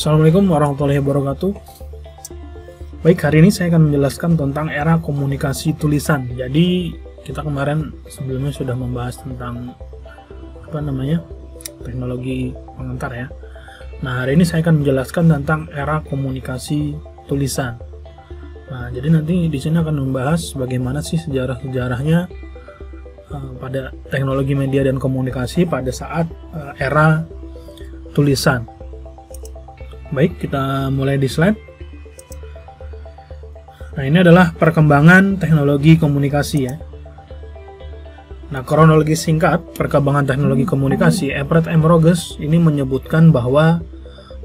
Assalamualaikum warahmatullahi wabarakatuh. Baik, hari ini saya akan menjelaskan tentang era komunikasi tulisan. Jadi kita kemarin sebelumnya sudah membahas tentang teknologi pengantar ya. Nah, hari ini saya akan menjelaskan tentang era komunikasi tulisan. Nah, jadi nanti di sini akan membahas bagaimana sih sejarah-sejarahnya pada teknologi media dan komunikasi pada saat era tulisan. Baik, kita mulai di slide. Nah, ini adalah perkembangan teknologi komunikasi ya. Nah, kronologi singkat perkembangan teknologi komunikasi, Everett M. Rogers ini menyebutkan bahwa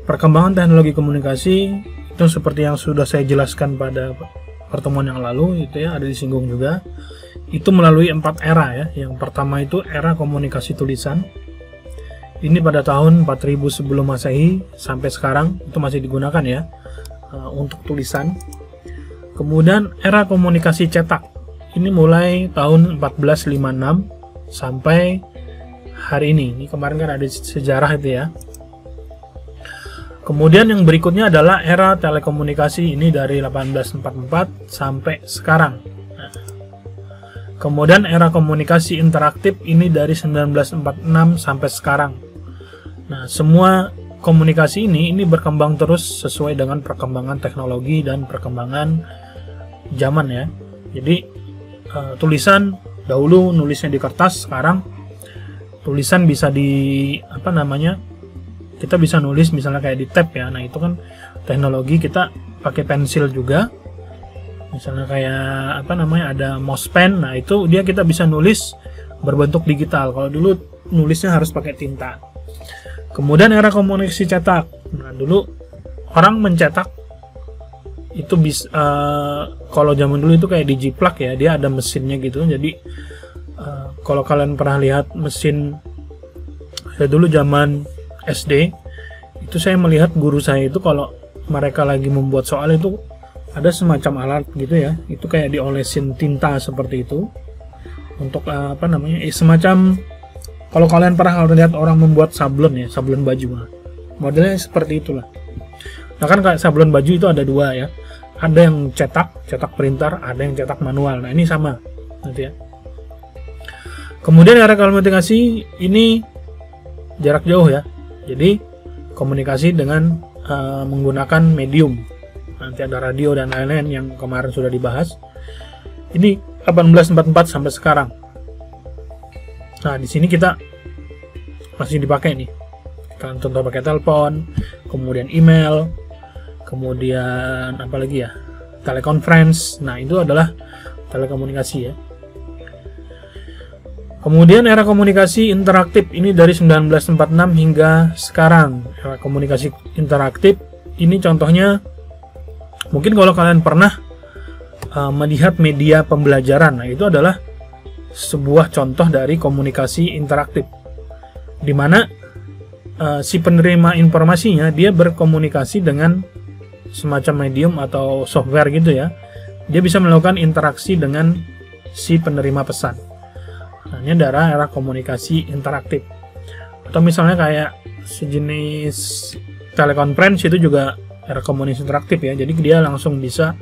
perkembangan teknologi komunikasi itu seperti yang sudah saya jelaskan pada pertemuan yang lalu, itu ya ada disinggung juga. Itu melalui 4 era ya. Yang pertama itu era komunikasi tulisan. Ini pada tahun 4000 sebelum Masehi sampai sekarang itu masih digunakan ya untuk tulisan. Kemudian era komunikasi cetak. Ini mulai tahun 1456 sampai hari ini. Ini kemarin kan ada sejarah itu ya. Kemudian yang berikutnya adalah era telekomunikasi, ini dari 1844 sampai sekarang. Kemudian era komunikasi interaktif ini dari 1946 sampai sekarang. Nah, semua komunikasi ini berkembang terus sesuai dengan perkembangan teknologi dan perkembangan zaman ya. Jadi tulisan dahulu nulisnya di kertas, sekarang tulisan bisa kita bisa nulis misalnya kayak di tab ya. Nah, itu kan teknologi, kita pakai pensil juga. Misalnya kayak ada mouse pen. Nah, itu kita bisa nulis berbentuk digital. Kalau dulu nulisnya harus pakai tinta. Kemudian era komunikasi cetak. Nah, dulu orang mencetak itu bisa kalau zaman dulu itu kayak digiplak ya, dia ada mesinnya gitu. Jadi kalau kalian pernah lihat mesin, saya dulu zaman SD itu saya melihat guru saya itu kalau mereka lagi membuat soal itu ada semacam alat gitu ya, itu kayak diolesin tinta seperti itu untuk semacam, kalau kalian pernah lihat orang membuat sablon ya, sablon baju, modelnya seperti itulah. Nah, kan kayak sablon baju itu ada dua ya, ada yang cetak printer, ada yang cetak manual. Nah, ini sama nanti ya. Kemudian era komunikasi ini jarak jauh ya, jadi komunikasi dengan menggunakan medium. Nanti ada radio dan lain-lain yang kemarin sudah dibahas. Ini 1844 sampai sekarang. Nah, di sini kita masih dipakai nih. Kita contoh pakai telepon, kemudian email, kemudian apa lagi ya? Teleconference. Nah, itu adalah telekomunikasi ya. Kemudian era komunikasi interaktif ini dari 1946 hingga sekarang. Era komunikasi interaktif ini contohnya, mungkin kalau kalian pernah melihat media pembelajaran, nah itu adalah sebuah contoh dari komunikasi interaktif, di mana si penerima informasinya dia berkomunikasi dengan semacam medium atau software gitu ya. Dia bisa melakukan interaksi dengan si penerima pesan. Nah, ini adalah era komunikasi interaktif. Atau misalnya kayak sejenis teleconference itu juga era komunikasi interaktif ya. Jadi dia langsung bisa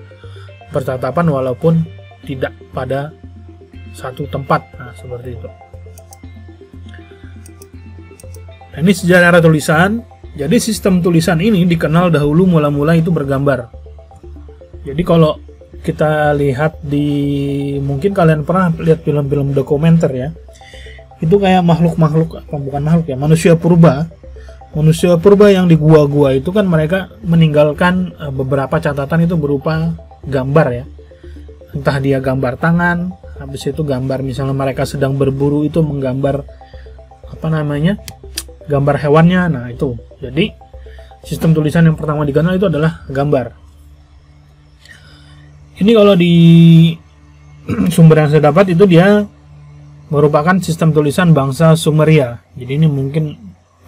bertatapan walaupun tidak pada satu tempat. Nah, seperti itu. Nah, ini sejarah era tulisan. Jadi sistem tulisan ini dikenal dahulu mula-mula itu bergambar. Jadi kalau kita lihat mungkin kalian pernah lihat film-film dokumenter ya. Itu kayak manusia purba. Manusia purba yang di gua-gua itu kan mereka meninggalkan beberapa catatan itu berupa gambar ya. Entah dia gambar tangan, habis itu gambar misalnya mereka sedang berburu itu menggambar gambar hewannya. Nah, itu. Jadi sistem tulisan yang pertama dikenal itu adalah gambar. Ini kalau di sumber yang saya dapat itu dia merupakan sistem tulisan bangsa Sumeria. Jadi ini mungkin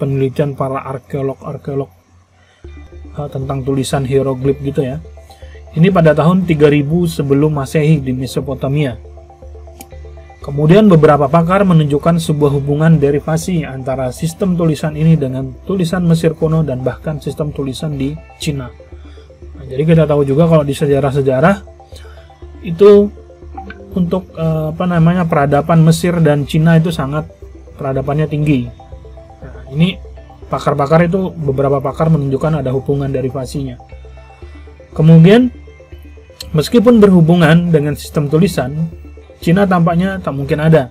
penelitian para arkeolog tentang tulisan hieroglif gitu ya. Ini pada tahun 3000 sebelum Masehi di Mesopotamia. Kemudian beberapa pakar menunjukkan sebuah hubungan derivasi antara sistem tulisan ini dengan tulisan Mesir kuno dan bahkan sistem tulisan di Cina. Nah, jadi kita tahu juga kalau di sejarah-sejarah itu untuk peradaban Mesir dan Cina itu sangat peradabannya tinggi. Nah, ini pakar-pakar itu, beberapa pakar menunjukkan ada hubungan derivasinya. Kemudian meskipun berhubungan dengan sistem tulisan, Cina tampaknya tak mungkin ada.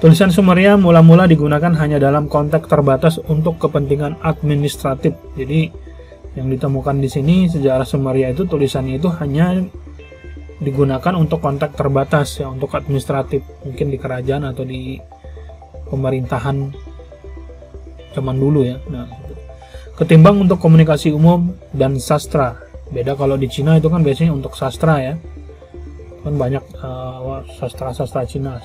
Tulisan Sumeria mula-mula digunakan hanya dalam konteks terbatas untuk kepentingan administratif. Jadi yang ditemukan di sini sejarah Sumeria itu tulisannya itu hanya digunakan untuk konteks terbatas ya, untuk administratif, mungkin di kerajaan atau di pemerintahan zaman dulu ya. Nah, ketimbang untuk komunikasi umum dan sastra. Beda kalau di Cina itu kan biasanya untuk sastra ya. Kan banyak sastra-sastra Cina.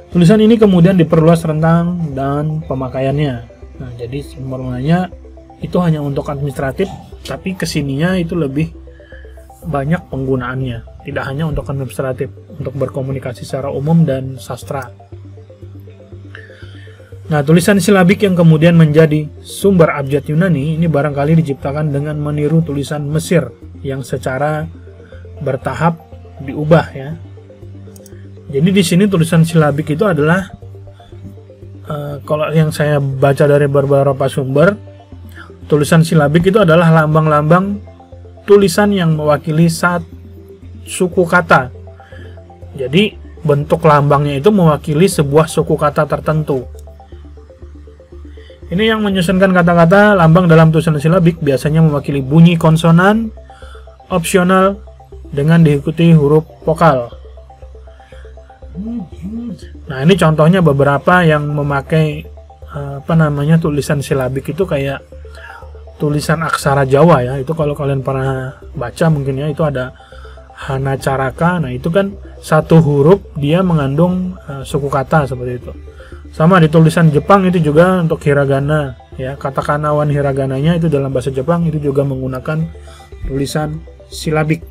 Tulisan ini kemudian diperluas rentang dan pemakaiannya. Nah, jadi sebenarnya itu hanya untuk administratif, tapi kesininya itu lebih banyak penggunaannya. Tidak hanya untuk administratif, untuk berkomunikasi secara umum dan sastra. Nah, tulisan silabik yang kemudian menjadi sumber abjad Yunani ini barangkali diciptakan dengan meniru tulisan Mesir yang secara bertahap diubah ya. Jadi di sini tulisan silabik itu adalah kalau yang saya baca dari beberapa sumber, tulisan silabik itu adalah lambang-lambang tulisan yang mewakili suku kata. Jadi bentuk lambangnya itu mewakili sebuah suku kata tertentu. Ini yang menyusunkan kata-kata lambang dalam tulisan silabik biasanya mewakili bunyi konsonan opsional dengan diikuti huruf vokal. Nah, ini contohnya beberapa yang memakai tulisan silabik itu kayak tulisan aksara Jawa ya. Itu kalau kalian pernah baca mungkin ya, itu ada hana caraka. Nah, itu kan satu huruf dia mengandung suku kata seperti itu. Sama di tulisan Jepang itu juga untuk hiragana ya. Katakana wan hiragananya itu dalam bahasa Jepang itu juga menggunakan tulisan silabik.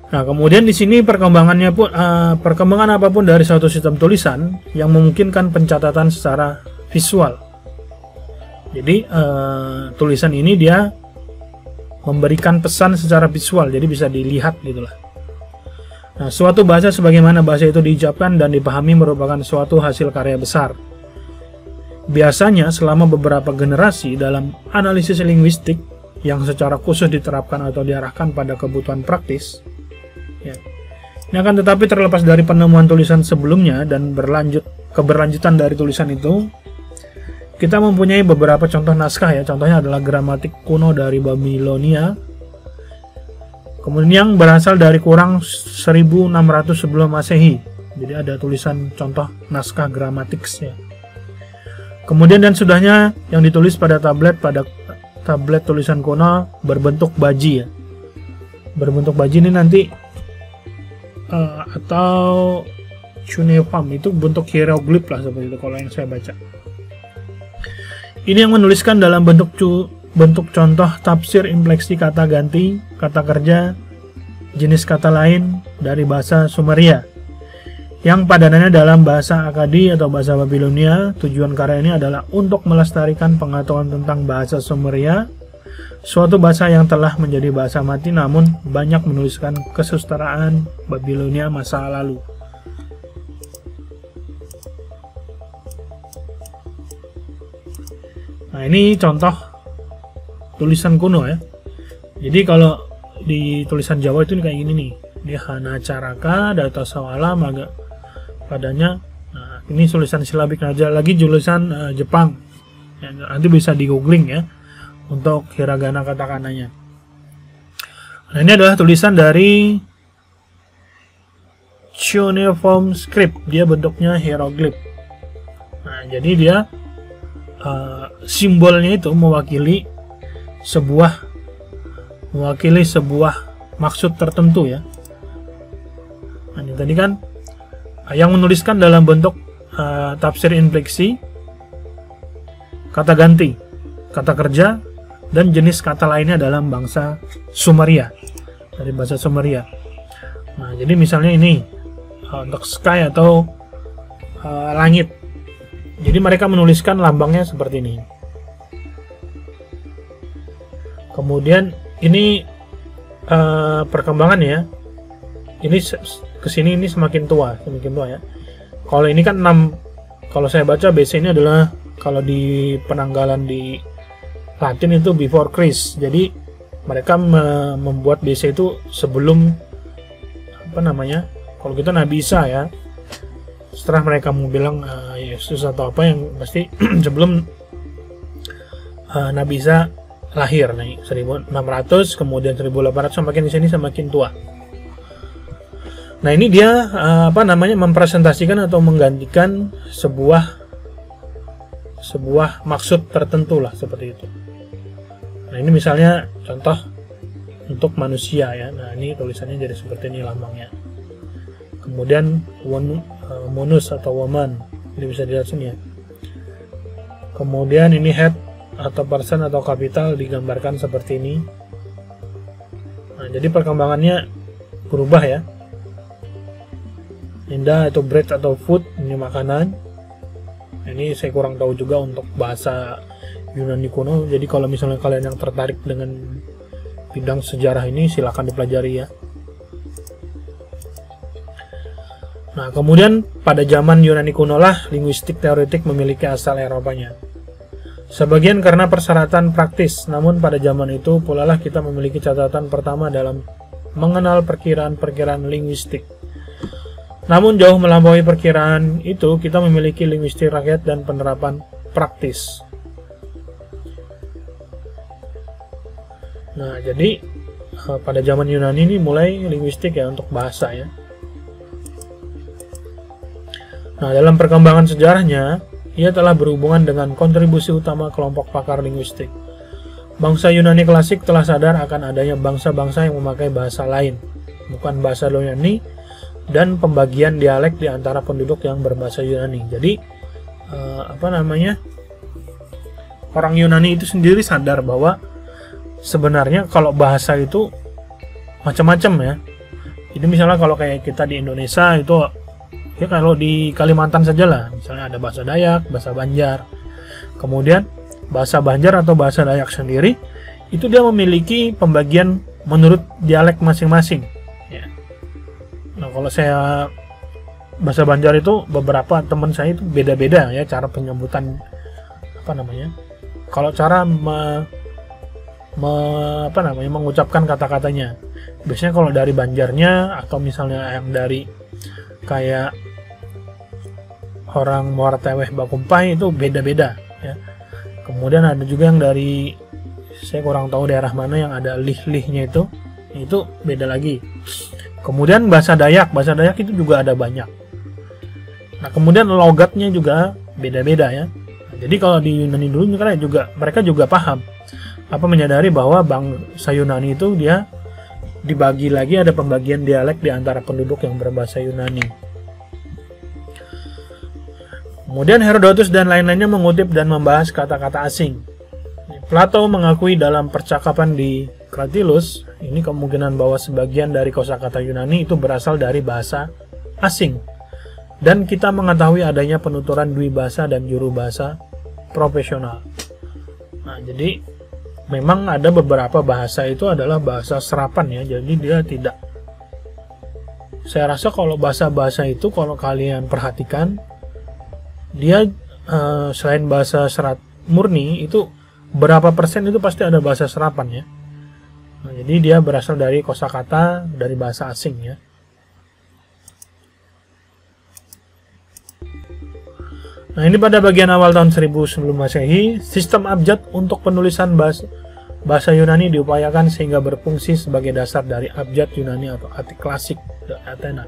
Nah, kemudian di sini perkembangan apapun dari suatu sistem tulisan yang memungkinkan pencatatan secara visual. Jadi tulisan ini dia memberikan pesan secara visual, jadi bisa dilihat gitulah. Nah, suatu bahasa sebagaimana bahasa itu diucapkan dan dipahami merupakan suatu hasil karya besar. Biasanya selama beberapa generasi dalam analisis linguistik yang secara khusus diterapkan atau diarahkan pada kebutuhan praktis. Ya. Ini akan tetapi terlepas dari penemuan tulisan sebelumnya dan keberlanjutan dari tulisan itu, kita mempunyai beberapa contoh naskah ya. Contohnya adalah gramatik kuno dari Babilonia. Kemudian yang berasal dari kurang 1600 sebelum Masehi. Jadi ada tulisan contoh naskah gramatiks ya. Kemudian dan sudahnya yang ditulis pada tablet tulisan kuno berbentuk baji ya. Berbentuk baji ini nanti atau cuneiform itu bentuk hieroglif lah seperti itu kalau yang saya baca. Ini yang menuliskan dalam bentuk contoh tafsir infleksi kata ganti, kata kerja, jenis kata lain dari bahasa Sumeria yang padanannya dalam bahasa Akadi atau bahasa Babilonia. Tujuan karya ini adalah untuk melestarikan pengetahuan tentang bahasa Sumeria, suatu bahasa yang telah menjadi bahasa mati namun banyak menuliskan kesusteraan Babilonia masa lalu. Nah, ini contoh tulisan kuno ya. Jadi kalau di tulisan Jawa itu kayak gini nih. Dia hana caraka, data sawala, maga padanya. Nah, ini tulisan silabik aja. Lagi tulisan Jepang. Ya, nanti bisa di googling ya untuk hiragana katakananya. Nah, ini adalah tulisan dari cuneiform script. Dia bentuknya hieroglif. Nah, jadi dia simbolnya itu mewakili sebuah maksud tertentu ya. Nah, ini tadi kan yang menuliskan dalam bentuk tafsir infleksi kata ganti kata kerja, dan jenis kata lainnya dalam bangsa Sumeria, dari bahasa Sumeria. Nah, jadi misalnya ini untuk sky atau langit. Jadi mereka menuliskan lambangnya seperti ini. Kemudian ini perkembangan ya. Ini kesini ini semakin tua ya. Kalau ini kan 6, kalau saya baca BC ini adalah, kalau di penanggalan di Latin itu before Christ. Jadi mereka membuat BC itu sebelum apa namanya? Kalau kita Nabi Isa ya. Setelah mereka mau bilang Yesus atau apa, yang pasti sebelum Nabi Isa lahir nih, 1600, kemudian 1800, semakin di sini semakin tua. Nah, ini dia apa namanya, mempresentasikan atau menggantikan sebuah maksud tertentu lah, seperti itu. Nah, ini misalnya contoh untuk manusia ya. Nah, ini tulisannya jadi seperti ini lambangnya. Kemudian monus atau woman, ini bisa dilihat sini ya. Kemudian ini head atau person atau capital digambarkan seperti ini. Nah, jadi perkembangannya berubah ya. Indah atau bread atau food, ini makanan. Ini saya kurang tahu juga untuk bahasa Yunani kuno. Jadi kalau misalnya kalian yang tertarik dengan bidang sejarah ini, silakan dipelajari ya. Nah, kemudian pada zaman Yunani kuno lah linguistik teoretik memiliki asal Eropanya. Sebagian karena persyaratan praktis, namun pada zaman itu pula lah kita memiliki catatan pertama dalam mengenal perkiraan-perkiraan linguistik. Namun jauh melampaui perkiraan itu, kita memiliki linguistik rakyat dan penerapan praktis. Nah, jadi pada zaman Yunani ini mulai linguistik ya, untuk bahasa ya. Nah, dalam perkembangan sejarahnya, ia telah berhubungan dengan kontribusi utama kelompok pakar linguistik. Bangsa Yunani klasik telah sadar akan adanya bangsa-bangsa yang memakai bahasa lain, bukan bahasa Yunani, dan pembagian dialek di antara penduduk yang berbahasa Yunani. Jadi apa namanya, orang Yunani itu sendiri sadar bahwa sebenarnya kalau bahasa itu macam-macam ya. Jadi misalnya kalau kayak kita di Indonesia itu ya, kalau di Kalimantan saja lah, misalnya ada bahasa Dayak, bahasa Banjar. Kemudian bahasa Banjar atau bahasa Dayak sendiri itu dia memiliki pembagian menurut dialek masing-masing. Nah, kalau saya bahasa Banjar itu, beberapa teman saya itu beda-beda ya cara penyebutan apa namanya. Kalau cara mengucapkan kata-katanya. Biasanya kalau dari Banjarnya atau misalnya yang dari kayak orang Muara Teweh Bakumpai itu beda-beda ya. Kemudian ada juga yang dari, saya kurang tahu daerah mana yang ada lih-lihnya itu beda lagi. Kemudian bahasa Dayak itu juga ada banyak. Nah, kemudian logatnya juga beda-beda ya. Nah, jadi kalau di Yunani dulu mereka juga paham, menyadari bahwa bangsa Yunani itu dia dibagi lagi, ada pembagian dialek di antara penduduk yang berbahasa Yunani. Kemudian Herodotus dan lain-lainnya mengutip dan membahas kata-kata asing. Plato mengakui dalam percakapan di Cratylus, ini kemungkinan bahwa sebagian dari kosakata Yunani itu berasal dari bahasa asing. Dan kita mengetahui adanya penuturan dwibahasa dan juru bahasa profesional. Nah, jadi memang ada beberapa bahasa itu adalah bahasa serapan ya. Jadi dia tidak, saya rasa kalau bahasa-bahasa itu kalau kalian perhatikan, dia selain bahasa serat murni itu berapa persen itu pasti ada bahasa serapan ya. Nah, jadi dia berasal dari kosakata dari bahasa asing ya. Nah, ini pada bagian awal tahun 1000 sebelum Masehi, sistem abjad untuk penulisan bahasa Yunani diupayakan sehingga berfungsi sebagai dasar dari abjad Yunani atau Attic klasik Athena.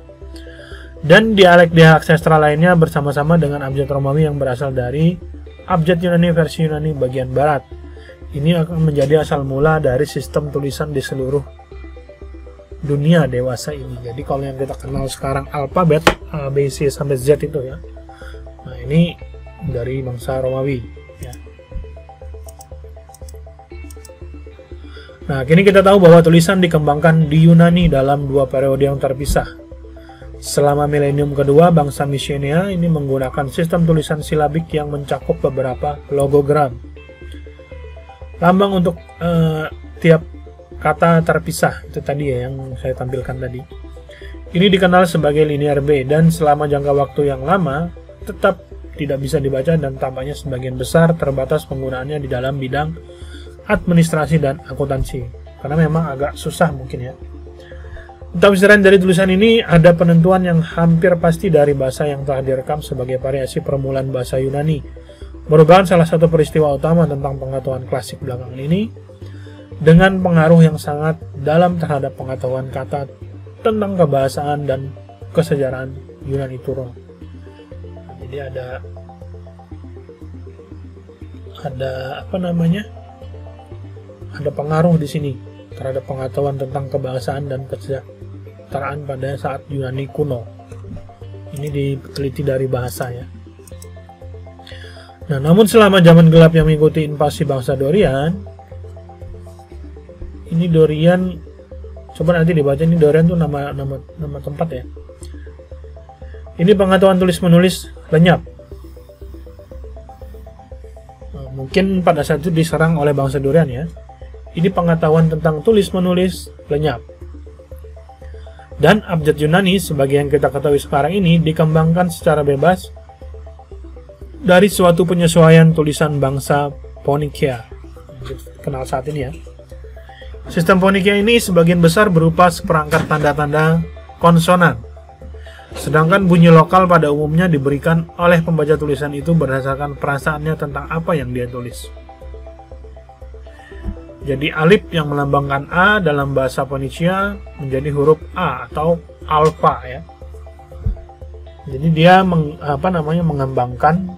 Dan dialek-dialek sastra lainnya bersama-sama dengan abjad Romawi yang berasal dari abjad Yunani versi Yunani bagian barat. Ini akan menjadi asal mula dari sistem tulisan di seluruh dunia dewasa ini. Jadi kalau yang kita kenal sekarang alfabet A, B, C sampai Z itu ya. Nah, ini dari bangsa Romawi ya. Nah, kini kita tahu bahwa tulisan dikembangkan di Yunani dalam dua periode yang terpisah. Selama milenium kedua, bangsa Mycenae ini menggunakan sistem tulisan silabik yang mencakup beberapa logogram. Lambang untuk tiap kata terpisah, itu tadi ya yang saya tampilkan tadi. Ini dikenal sebagai linear B, dan selama jangka waktu yang lama tetap tidak bisa dibaca dan tampaknya sebagian besar terbatas penggunaannya di dalam bidang administrasi dan akuntansi. Karena memang agak susah mungkin ya. Tafsiran dari tulisan ini ada penentuan yang hampir pasti dari bahasa yang telah direkam sebagai variasi permulaan bahasa Yunani. Merupakan salah satu peristiwa utama tentang pengetahuan klasik belakangan ini, dengan pengaruh yang sangat dalam terhadap pengetahuan kata tentang kebahasaan dan kesejarahan Yunani Turun. Jadi ada apa namanya? Ada pengaruh di sini terhadap pengetahuan tentang kebahasaan dan kesejahteraan pada saat Yunani kuno. Ini diteliti dari bahasa ya. Nah, namun selama zaman gelap yang mengikuti invasi bangsa Dorian, ini Dorian, coba nanti dibaca, ini Dorian tuh nama tempat ya. Ini pengetahuan tulis menulis lenyap. Nah, mungkin pada saat itu diserang oleh bangsa Dorian ya. Ini pengetahuan tentang tulis menulis lenyap. Dan abjad Yunani sebagai yang kita ketahui sekarang ini dikembangkan secara bebas dari suatu penyesuaian tulisan bangsa Phoenicia, kenal saat ini ya. Sistem Phoenicia ini sebagian besar berupa seperangkat tanda-tanda konsonan, sedangkan bunyi lokal pada umumnya diberikan oleh pembaca tulisan itu berdasarkan perasaannya tentang apa yang dia tulis. Jadi alif yang melambangkan A dalam bahasa Phoenicia menjadi huruf A atau alfa ya. Jadi dia mengembangkan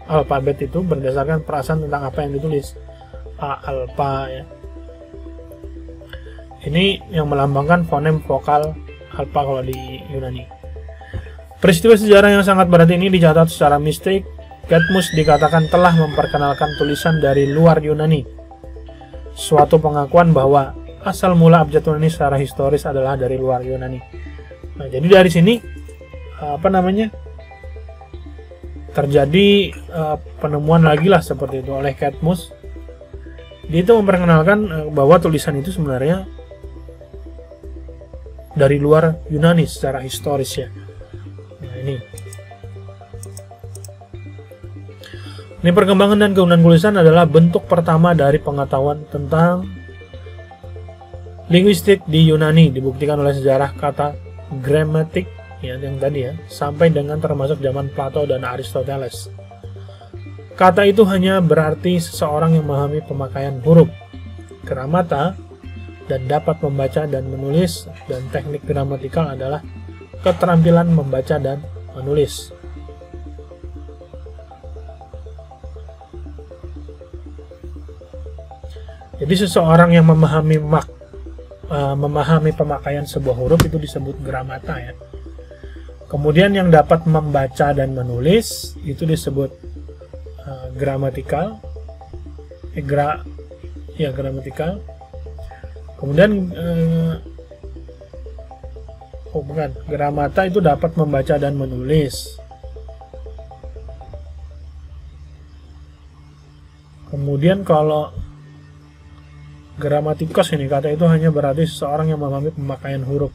alfabet itu berdasarkan perasaan tentang apa yang ditulis. A alfa ya. Ini yang melambangkan fonem vokal alfa kalau di Yunani. Peristiwa sejarah yang sangat berat ini dicatat secara mistik. Cadmus dikatakan telah memperkenalkan tulisan dari luar Yunani. Suatu pengakuan bahwa asal mula abjad Yunani secara historis adalah dari luar Yunani. Nah, jadi dari sini terjadi penemuan lagi lah seperti itu oleh Cadmus. Dia itu memperkenalkan bahwa tulisan itu sebenarnya dari luar Yunani secara historis ya. Nah, ini perkembangan dan keunikan tulisan adalah bentuk pertama dari pengetahuan tentang linguistik di Yunani, dibuktikan oleh sejarah kata gramatik ya, yang tadi ya, sampai dengan termasuk zaman Plato dan Aristoteles. Kata itu hanya berarti seseorang yang memahami pemakaian huruf, gramata, dan dapat membaca dan menulis, dan teknik gramatikal adalah keterampilan membaca dan menulis. Jadi seseorang yang memahami pemakaian sebuah huruf itu disebut gramata ya. Kemudian yang dapat membaca dan menulis itu disebut gramatikal. Gramatikal. Kemudian gramata itu dapat membaca dan menulis. Kemudian kalau gramatikos ini, kata itu hanya berarti seseorang yang memahami pemakaian huruf.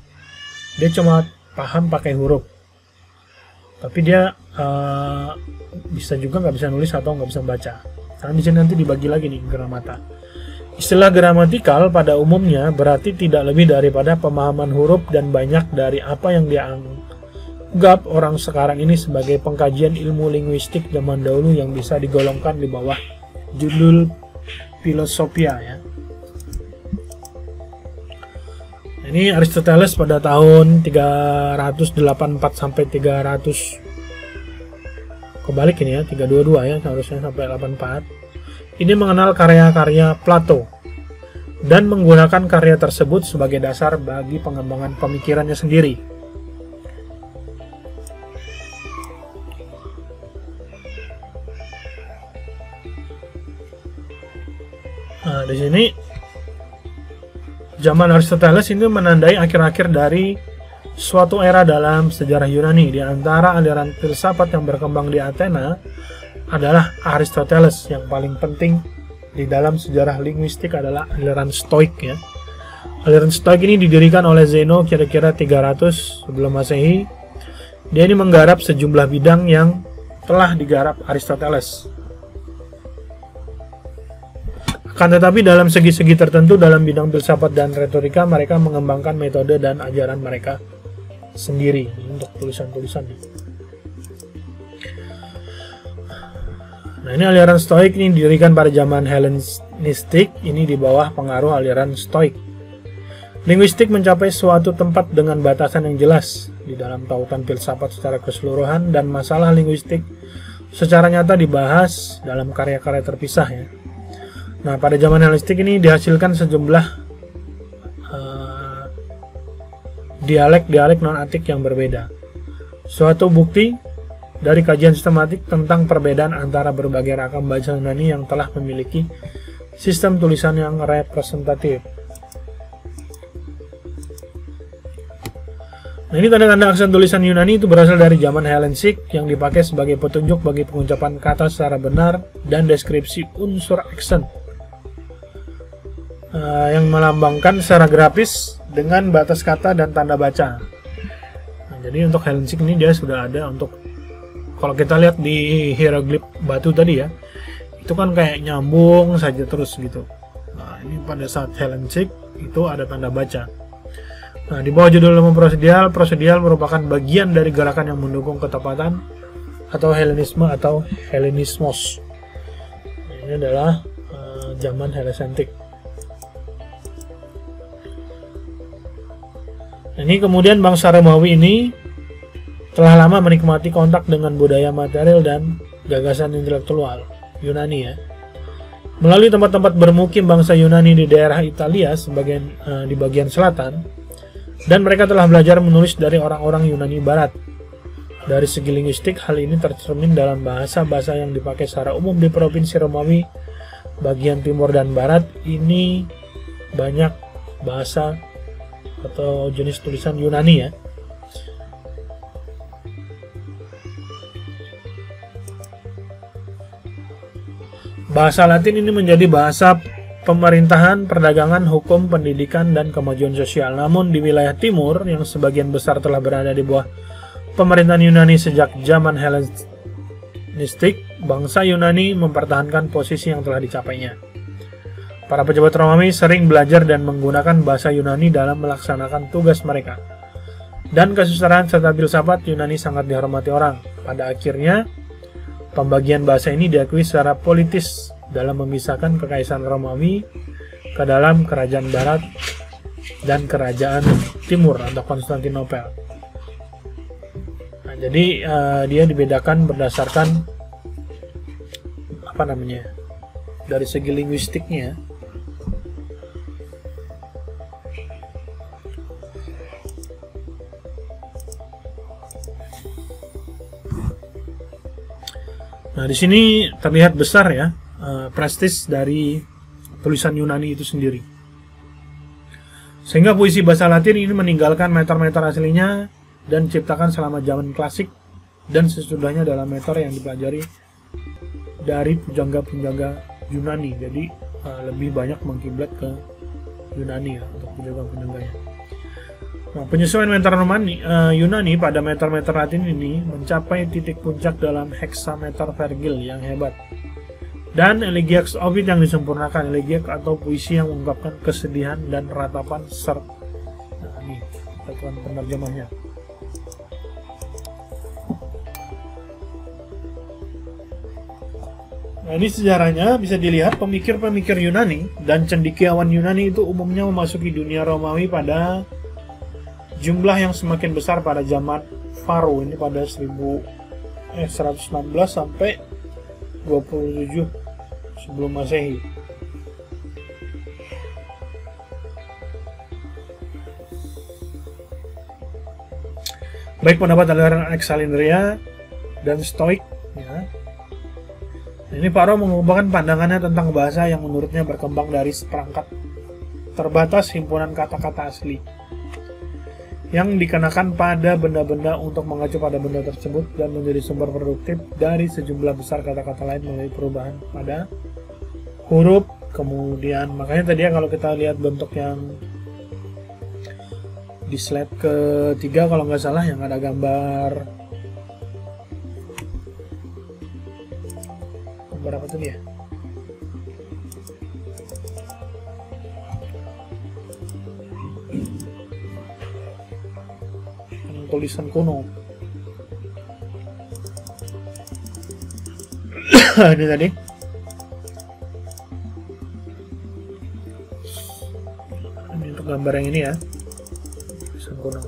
Dia cuma paham pakai huruf, tapi dia bisa juga nggak bisa nulis atau nggak bisa baca. Karena di sini nanti dibagi lagi nih gramata. Istilah gramatikal pada umumnya berarti tidak lebih daripada pemahaman huruf dan banyak dari apa yang dianggap orang sekarang ini sebagai pengkajian ilmu linguistik zaman dahulu yang bisa digolongkan di bawah judul filosofia ya. Ini Aristoteles pada tahun 384 sampai 300 kebalik ini ya, 322 ya, seharusnya sampai 84. Ini mengenal karya-karya Plato dan menggunakan karya tersebut sebagai dasar bagi pengembangan pemikirannya sendiri. Nah, di sini Zaman Aristoteles ini menandai akhir-akhir dari suatu era dalam sejarah Yunani. Di antara aliran filsafat yang berkembang di Athena adalah Aristoteles. Yang paling penting di dalam sejarah linguistik adalah aliran Stoik ya. Aliran Stoik ini didirikan oleh Zeno kira-kira 300 sebelum Masehi. Dia ini menggarap sejumlah bidang yang telah digarap Aristoteles. Akan tetapi dalam segi-segi tertentu dalam bidang filsafat dan retorika mereka mengembangkan metode dan ajaran mereka sendiri untuk tulisan-tulisannya. Nah, ini aliran Stoik ini didirikan pada zaman Hellenistik, ini di bawah pengaruh aliran Stoik. Linguistik mencapai suatu tempat dengan batasan yang jelas di dalam tautan filsafat secara keseluruhan, dan masalah linguistik secara nyata dibahas dalam karya-karya terpisah ya. Nah, pada zaman Hellenistik ini dihasilkan sejumlah dialek-dialek non-Atik yang berbeda. Suatu bukti dari kajian sistematik tentang perbedaan antara berbagai ragam bahasa Yunani yang telah memiliki sistem tulisan yang representatif. Nah, ini tanda-tanda aksen tulisan Yunani itu berasal dari zaman Hellenistik yang dipakai sebagai petunjuk bagi pengucapan kata secara benar dan deskripsi unsur aksen yang melambangkan secara grafis dengan batas kata dan tanda baca. Nah, jadi untuk Hellenistik ini dia sudah ada untuk, kalau kita lihat di hieroglif batu tadi ya, itu kan kayak nyambung saja terus gitu. Nah, ini pada saat Hellenistik itu ada tanda baca. Nah, di bawah judul ilmu prosedial, prosedial merupakan bagian dari gerakan yang mendukung ketepatan atau Hellenisme atau Hellenismos. Ini adalah zaman Helesentik. Ini kemudian bangsa Romawi ini telah lama menikmati kontak dengan budaya material dan gagasan intelektual Yunani ya. Melalui tempat-tempat bermukim bangsa Yunani di daerah Italia di bagian selatan, dan mereka telah belajar menulis dari orang-orang Yunani Barat. Dari segi linguistik, hal ini tercermin dalam bahasa-bahasa yang dipakai secara umum di provinsi Romawi bagian timur dan barat. Ini banyak bahasa atau jenis tulisan Yunani ya. Bahasa Latin ini menjadi bahasa pemerintahan, perdagangan, hukum, pendidikan, dan kemajuan sosial. Namun di wilayah timur yang sebagian besar telah berada di bawah pemerintahan Yunani sejak zaman Helenistik, bangsa Yunani mempertahankan posisi yang telah dicapainya. Para pejabat Romawi sering belajar dan menggunakan bahasa Yunani dalam melaksanakan tugas mereka. Dan kesusastraan serta filsafat Yunani sangat dihormati orang. Pada akhirnya, pembagian bahasa ini diakui secara politis dalam memisahkan kekaisaran Romawi ke dalam kerajaan barat dan kerajaan timur atau Konstantinopel. Nah, jadi dia dibedakan berdasarkan dari segi linguistiknya. Nah, di sini terlihat besar ya prestis dari tulisan Yunani itu sendiri. Sehingga puisi bahasa Latin ini meninggalkan meter-meter aslinya dan diciptakan selama zaman klasik dan sesudahnya dalam meter yang dipelajari dari pujangga-pujangga Yunani. Jadi lebih banyak mengkiblat ke Yunani ya untuk pujangga-pujangganya. Nah, penyesuaian meter Yunani pada meter-meter Latin ini mencapai titik puncak dalam heksameter Vergil yang hebat. Dan elegiac Ovid yang disempurnakan, elegiac atau puisi yang mengungkapkan kesedihan dan ratapan serta. Nah, ini satuan penerjemahnya. Nah, ini sejarahnya bisa dilihat pemikir-pemikir Yunani dan cendekiawan Yunani itu umumnya memasuki dunia Romawi pada jumlah yang semakin besar pada zaman Faro, ini pada 116 sampai 27 sebelum Masehi. Baik pendapat aliran Alexandria dan Stoik ya. Ini Faro mengubahkan pandangannya tentang bahasa yang menurutnya berkembang dari seperangkat terbatas himpunan kata-kata asli yang dikenakan pada benda-benda untuk mengacu pada benda tersebut dan menjadi sumber produktif dari sejumlah besar kata-kata lain melalui perubahan pada huruf. Kemudian makanya tadi ya kalau kita lihat bentuk yang di slide ketiga kalau nggak salah yang ada gambar apa tadi ya, tulisan kuno. Ini tadi ini untuk gambar yang ini ya, tulisan kuno.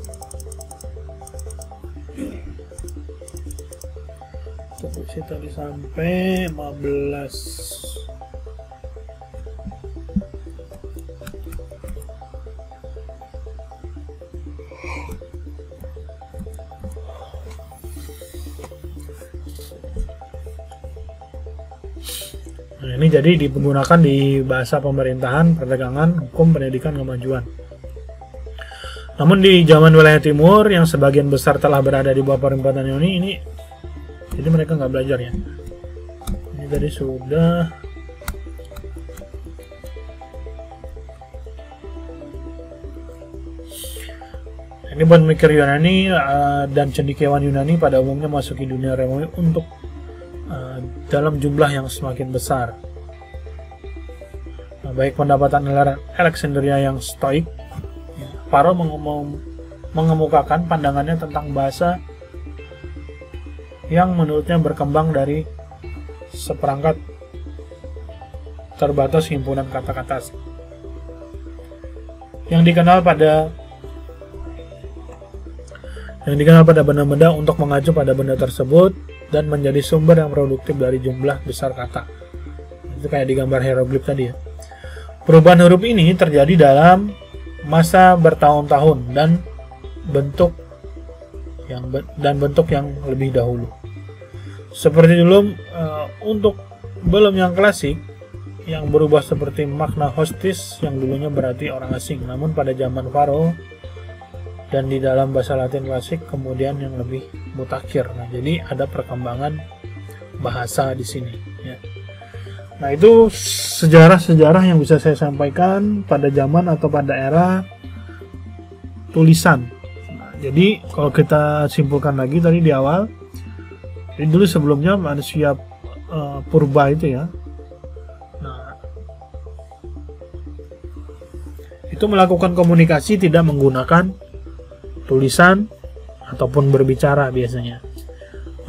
Terus tadi sampai 15. Nah, ini jadi digunakan di bahasa pemerintahan, perdagangan, hukum, pendidikan, kemajuan. Namun di zaman wilayah timur yang sebagian besar telah berada di bawah pemerintahan Yunani ini, jadi mereka nggak belajar ya. Ini tadi sudah. Ini buat mikir Yunani dan cendekiawan Yunani pada umumnya masuki dunia Romawi untuk dalam jumlah yang semakin besar. Nah, baik pendapatan Alexandria yang stoik, Faro mengemukakan pandangannya tentang bahasa yang menurutnya berkembang dari seperangkat terbatas himpunan kata-kata yang dikenal pada benda-benda untuk mengacu pada benda tersebut dan menjadi sumber yang produktif dari jumlah besar kata. Itu kayak di gambar hieroglif tadi ya. Perubahan huruf ini terjadi dalam masa bertahun-tahun dan bentuk yang lebih dahulu. Seperti dulu untuk belum yang klasik yang berubah seperti makna hostis yang dulunya berarti orang asing, namun pada zaman Faro dan di dalam bahasa Latin klasik kemudian yang lebih mutakhir. Nah, jadi ada perkembangan bahasa di sini ya. Nah, itu sejarah-sejarah yang bisa saya sampaikan pada zaman atau pada era tulisan. Nah, jadi kalau kita simpulkan lagi tadi di awal, jadi dulu sebelumnya manusia purba itu ya. Nah, itu melakukan komunikasi tidak menggunakan tulisan ataupun berbicara biasanya.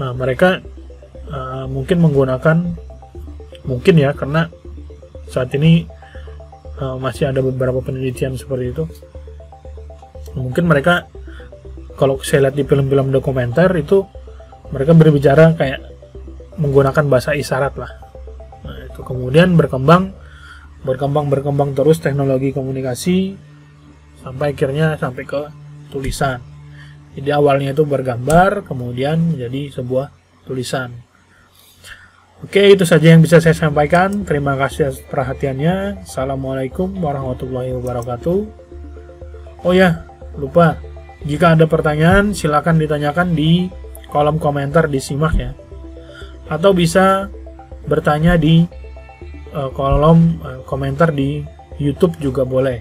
Nah, mereka mungkin ya karena saat ini masih ada beberapa penelitian seperti itu. Mungkin mereka, kalau saya lihat di film-film dokumenter itu mereka berbicara kayak menggunakan bahasa isyarat lah. Nah, itu kemudian berkembang terus teknologi komunikasi sampai akhirnya sampai ke tulisan. Jadi awalnya itu bergambar, kemudian menjadi sebuah tulisan. Oke, itu saja yang bisa saya sampaikan. Terima kasih atas perhatiannya. Assalamualaikum warahmatullahi wabarakatuh. Oh ya, lupa. Jika ada pertanyaan, silakan ditanyakan di kolom komentar di Simak ya. Atau bisa bertanya di kolom komentar di YouTube juga boleh.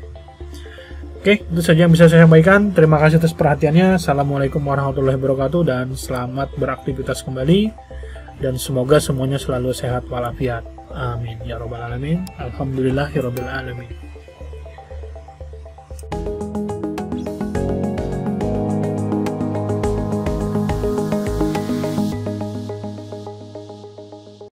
Oke, itu saja yang bisa saya sampaikan. Terima kasih atas perhatiannya. Assalamualaikum warahmatullahi wabarakatuh dan selamat beraktivitas kembali. Dan semoga semuanya selalu sehat walafiat. Amin ya robbal alamin. Alhamdulillahirabbil alamin.